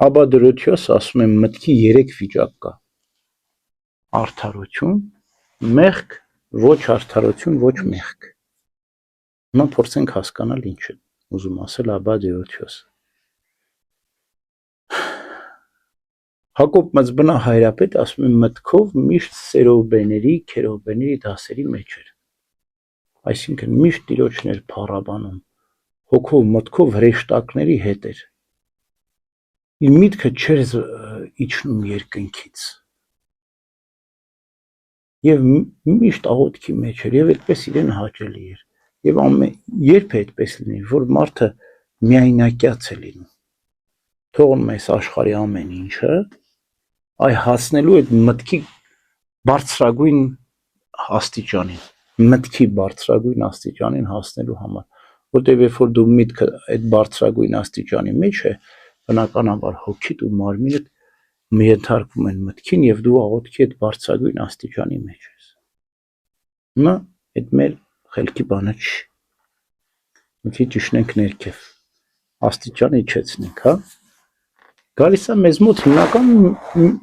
Աբադրոթիոս ասում եմ մտքի 3 վիճակ կա. արդարություն, մեղք, ոչ արդարություն, ոչ մեղք։ Հիմա փորձենք հասկանալ ինչ է ուզում ասել Աբադրոթիոս։ Հակոբ Մզբնա հայրապետ ասում է մտքով միշտ սերովբեների, քերովբեների դասերի մեջ էր։ Այսինքն միշտ Տիրոջն էր փառաբանում, հոգով մտքով հրեշտակների հետ էր։ Իր միտքը չէր իջնում երկնքից։ Եվ միշտ աղոթքի մեջ էր, եւ այդպես իրեն հաճելի էր։ Եվ երբ է այդպես լինի, որ մարդը միայնակյաց է լինում, թողնում է աշխարհի ամեն ինչը, այ հասնելու այդ մտքի բարձրագույն աստիճանին, մտքի բարձրագույն աստիճանին հասնելու համար, որտեղ երբ որ դու միտքը այդ բարձրագույն աստիճանի մեջ է, բնականաբար հոգիդ ու մարմինդ ենթարկվում են մտքին եւ դու աղոթքի այդ բարձրագույն աստիճանի մեջ ես։ Հիմա այդ մեր խելքի բանը չի։ Մի քիչ իջնենք ներքև, աստիճան իջեցնենք, հա։ Գալիս է մեզ մոտ հիմնական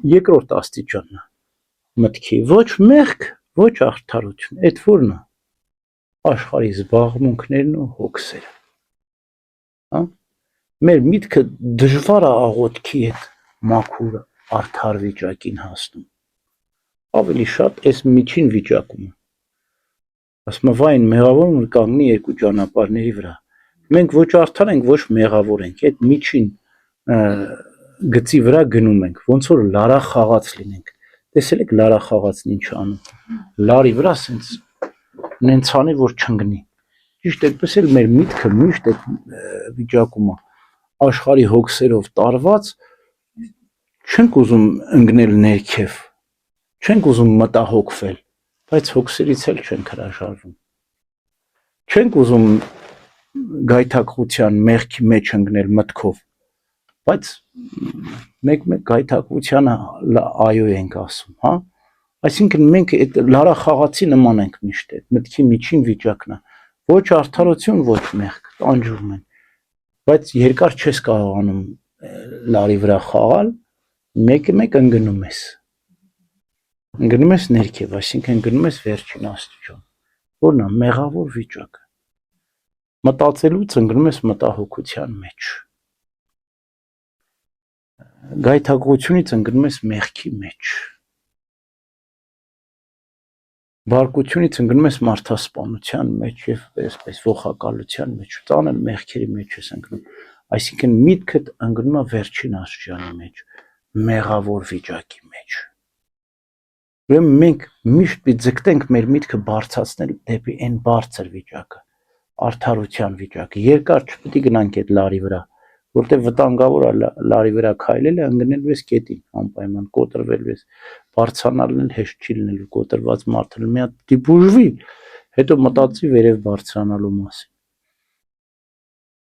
երկրորդ աստիճանն է մտքի, ոչ մեղք, ոչ արդարություն, այդ որն է, աշխարհի զբաղմունքներն ու հոգսերը, հա։ Մեր միտքը դժվար է աղոթքի հետ մաքուր արդար վիճակին հասնում, ավելի շատ այս միջին վիճակում, ասում է վայն մեղավոր որ կանգնի երկու ճանապարհների վրա, մենք ոչ արդար ենք, ոչ մեղավոր ենք, այդ միջին գծի վրա գնում ենք, ոնց որ լարա խաղաց լինենք, տեսել եք լարա խաղացն ինչ անում, լարի վրա սենց նենց անի, որ չընկնի, ճիշտ այդպես էլ մեր միտքը միշտ այդ վիճակում է, աշխարհի հոգսերով տարված, չենք ուզում ընկնել ներքև, չենք ուզում մտահոգվել, բայց հոգսերից էլ չենք հրաժարվում, չենք ուզում գայթակղության մեղքի մեջ ընկնել մտքով, բայց մեկ-մեկ գայթակղությանը այո ենք ասում, հա, այսինքն մենք այդ լարա խաղացի նման ենք միշտ, այդ մտքի միջին վիճակն է, ոչ արդարություն, ոչ մեղք, տանջում են, բայց երկար չես կարողանում լարի վրա խաղալ, մեկ-մեկ ընկնում ես ներքև, այսինքն ընկնում ես վերջին աստիճան, որն է մեղավոր վիճակը, մտածելուց ընկնում ես մտահոգության մեջ, գայթակղությունից ընկնում ես մեղքի մեջ, բարկությունից ընկնում ես մարդասպանության մեջ եւ այսպես ողակալության մեջ, ծանր մեղքերի մեջ ես ընկնում, այսինքն միտքդ ընկնում է վերջին աստիճանի մեջ, մեղավոր վիճակի մեջ։ Ուրեմն մենք միշտ ձգտենք մեր միտքը բարձրացնել դեպի այն բարձր վիճակը, արդարության վիճակը, երկար չպետք է գնանք այդ լարի վրա, որտեղ վտանգավոր է լարի վրա քայլելը, ընկնելու ես կետին, անպայման կոտրվելու ես, բարձրանալն էլ հեշտ չի լինելու, կոտրված մարդը մի հատ պիտի բուժվի, հետո մտածի վերև բարձրանալու մասին։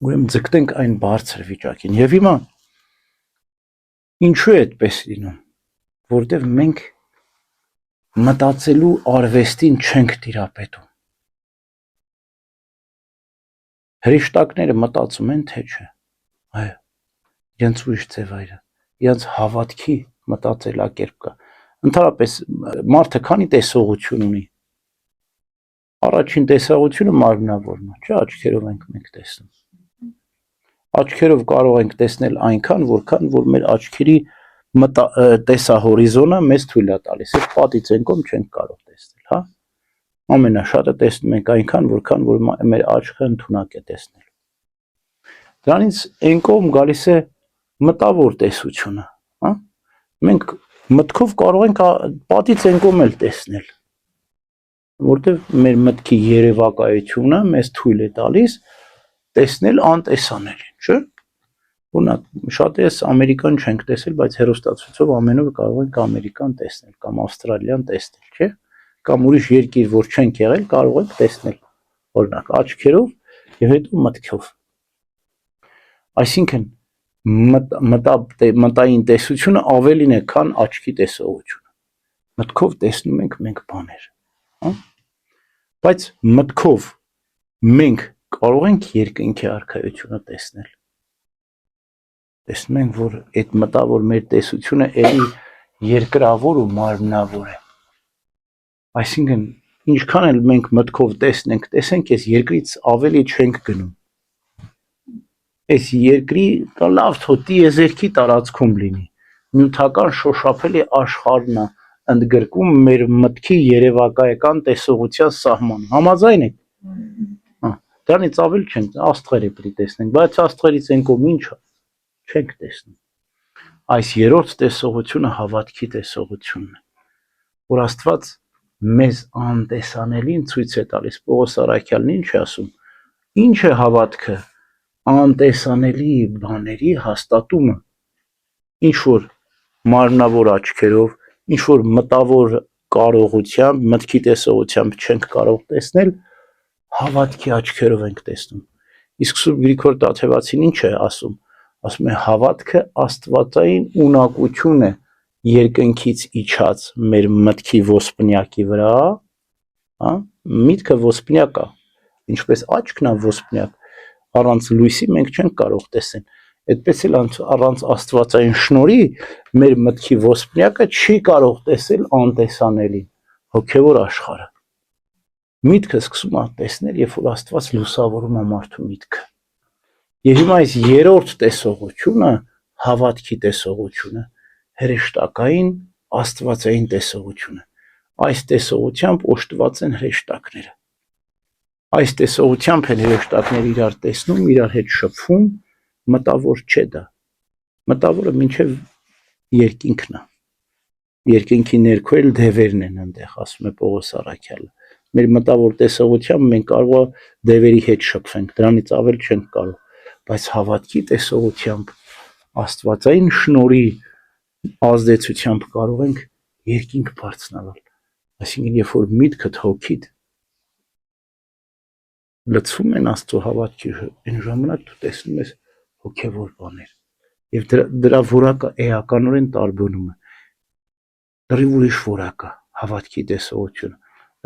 Ուրեմն ձգտենք այն բարձր վիճակին, եւ հիմա ինչու է այդպես լինում, որտեղ մենք մտածելու արվեստին չենք տիրապետում։ Հրեշտակները մտածում են, թե չէ, այո, իրենց ուրիշ ձև այրը, իրենց հավատքի մտածելակերպ կա, ընդհանրապես մարդը քանի տեսողություն ունի, առաջին տեսողությունը մարմնավորն է, չէ, աչքերով ենք մենք տեսնում, աչքերով կարող ենք տեսնել այնքան, որքան որ մեր աչքերի տեսահորիզոնը մեզ թույլ է տալիս, այդ պատից այն կողմ չենք կարող տեսնել, հա, ամենաշատը տեսնում ենք այնքան, որքան որ մեր աչքը ընդունակ է տեսնելու։ Դրանից այն կողմ գալիս է մտավոր տեսությունը, հա, մենք մտքով կարող ենք պատից այն կողմ էլ տեսնել, որտեղ մեր մտքի երևակայությունը մեզ թույլ է տալիս տեսնել անտեսանելին, չէ՞։ Օրինակ, շատերս Ամերիկան չենք տեսել, բայց հեռուստացույցով ամեն օր կարող ենք Ամերիկան տեսնել կամ Ավստրալիան տեսնել, չէ՞։ Կամ ուրիշ երկիր, որ չենք եղել, կարող ենք տեսնել, օրինակ, աչքերով եւ հետո մտքով։ Այսինքն մտային տեսությունը ավելին է, քան աչքի տեսողությունը։ Մտքով տեսնում ենք մենք բաներ, հա։ Բայց մտքով մենք կարող ենք երկնքի արքայությունը տեսնել։ տեսնում ենք, որ այդ մտավոր մեր տեսությունը էլի երկրավոր ու մարմնավոր է։ Այսինքն, ինչքան էլ մենք մտքով տեսնենք, այս երկրից ավելի չենք գնում։ Այս երկրի լավ թո տիեզերքի տարածքում լինի, նյութական շոշափելի աշխարհն է ընդգրկում մեր մտքի երևակայական տեսողության սահմանը։ Համաձայն եք։ Դրանից ավելի չենք աստղերը պիտի տեսնենք, բայց աստղերից են կողմ ինչ է, չենք տեսնում։ Այս երրորդ տեսողությունը հավատքի տեսողությունն է, որ Աստված մեզ անտեսանելին ցույց է տալիս։ Պողոս Արաքյալն ինչ է ասում։ Ինչ է հավատքը։ Անտեսանելի բաների հաստատումը, ինչ որ մարմնավոր աչքերով, ինչ որ մտավոր կարողությամբ, մտքի տեսողությամբ չենք կարող տեսնել, հավատքի աչքերով ենք տեսնում։ Իսկ Սուրբ Գրիգոր Տաթևացին ինչ է ասում։ Ասում է հավատքը աստվածային ունակություն է երկնքից իջած մեր մտքի ոսպնյակի վրա, միտքը ոսպնյակ է, ինչպես աչքն է ոսպնյակ, առանց լույսի մենք չենք կարող տեսնել, այդպես էլ առանց աստվածային շնորհի մեր մտքի ոսպնյակը չի կարող տեսնել անտեսանելին, հոգևոր աշխարհը։ Միտքը սկսում է տեսնել, երբ որ Աստված լուսավորում է մարդու միտքը։ Եվ հիմա այս երրորդ տեսողությունը, հավատքի տեսողությունը, հրեշտակային աստվածային տեսողությունը։ Այս տեսողությամբ օժտված են հրեշտակները։ Այս տեսողությամբ են հրեշտակները իրար տեսնում, իրար հետ շփվում, մտավոր չէ դա։ Մտավորը մինչև երկինքն է։ Երկինքի ներքո էլ դևերն են այնտեղ, ասում է Պողոս Արաքյալը։ Մեր մտավոր տեսողությամբ մենք կարող է դևերի հետ շփվենք, դրանից ավել չենք կարող, բայց հավատքի տեսողությամբ աստվածային շնորհի ազդեցությամբ կարող ենք երկինք բարձրանալ։ Այսինքն, երբ որ միտքդ հոգիդ լցվում են Աստծո հավատքի, այն ժամանակ դու տեսնում ես հոգևոր բաներ, եւ դրա որակը էականորեն տարբերում է։ Դեռ ուրիշ որակ է հավատքի տեսողությունը։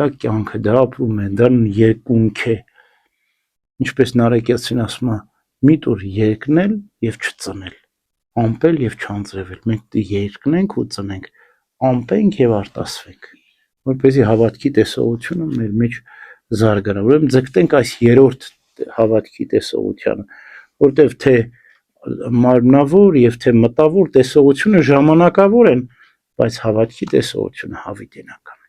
Դա կյանքը, դա ապրում է, դա երկունք է։ Ինչպես Նարեկեցին ասում է, մի տուր երկնել եւ չծնել, ամպել եւ չանձրևել։ Մենք դի երկնենք ու ծնենք, ամպենք եւ արտասվենք, որպեսզի հավատքի տեսողությունը մեր մեջ զարգանա։ Ուրեմն ձգտենք այս երրորդ հավատքի տեսողությանը, որտեղ թե մարմնավոր եւ թե մտավոր տեսողությունը ժամանակավոր են, բայց հավատքի տեսողությունը հավիտենական։